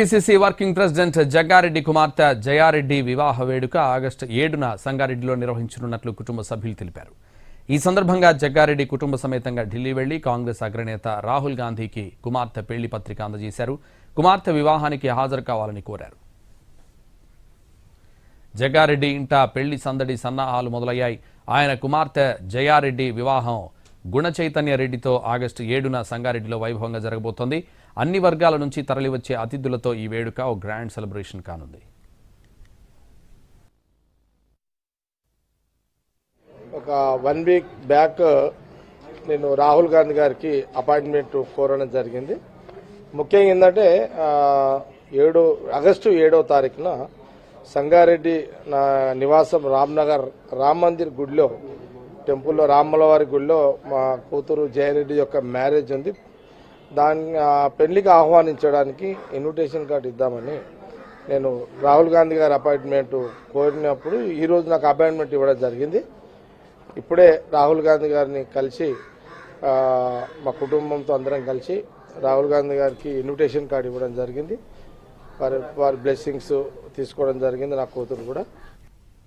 PCC working president Jaggareddy కుమార్తె జయారెడ్డి వివాహ వేడుక ఆగస్టు 7న సంగారెడ్డిలో నిర్వహించనున్నట్లు కుటుంబ సభ్యులు తెలిపారు. ఈ సందర్భంగా జగ్గారెడ్డి కుటుంబ సమేతంగా ఢిల్లీ వెళ్లి కాంగ్రెస్ అగ్రనేత రాహుల్ గాంధీకి కుమార్తె పెళ్లి పత్రిక అందజేశారు. కుమార్తె వివాహానికి హాజరు కావాలని కోరారు. జగ్గారెడ్డి ఇంట పెళ్లి సందడి సన్నాహాలు మొదలయ్యాయి. ఆయన కుమార్తె జయారెడ్డి వివాహం గుణచైతన్య రెడ్డితో ఆగస్టు 7న సంగారెడ్డిలో వైభవంగా జరగబోతోంది. అన్ని వర్గాల నుంచి తరలివచ్చే అతిథులతో ఈ వేడుక ఓ గ్రాండ్ సెలబ్రేషన్ కానుంది. ఒక 1 వీక్ బ్యాక్ నేను రాహుల్ గాంధీ గారికి అపాయింట్మెంట్ కోరడం జరిగింది. ముఖ్యంగా ఏంటంటే ఆగస్టు 7వ తారీఖున సంగారెడ్డి నా నివాసం రామ్నగర్ రామ్ మందిర్ గుడిలో టెంపుల్లో రామ్మలవారి గుడిలో మా కూతురు జయారెడ్డి యొక్క మ్యారేజ్ ఉంది. పెళ్లికి ఆహ్వానించడానికి ఇన్విటేషన్ కార్డు ఇద్దామని నేను రాహుల్ గాంధీ గారి అపాయింట్మెంట్ కోరినప్పుడు ఈరోజు నాకు అపాయింట్మెంట్ ఇవ్వడం జరిగింది. ఇప్పుడే రాహుల్ గాంధీ గారిని కలిసి మా కుటుంబంతో అందరం కలిసి రాహుల్ గాంధీ గారికి ఇన్విటేషన్ కార్డు ఇవ్వడం జరిగింది. వారి బ్లెస్సింగ్స్ తీసుకోవడం జరిగింది. నా కూతురు కూడా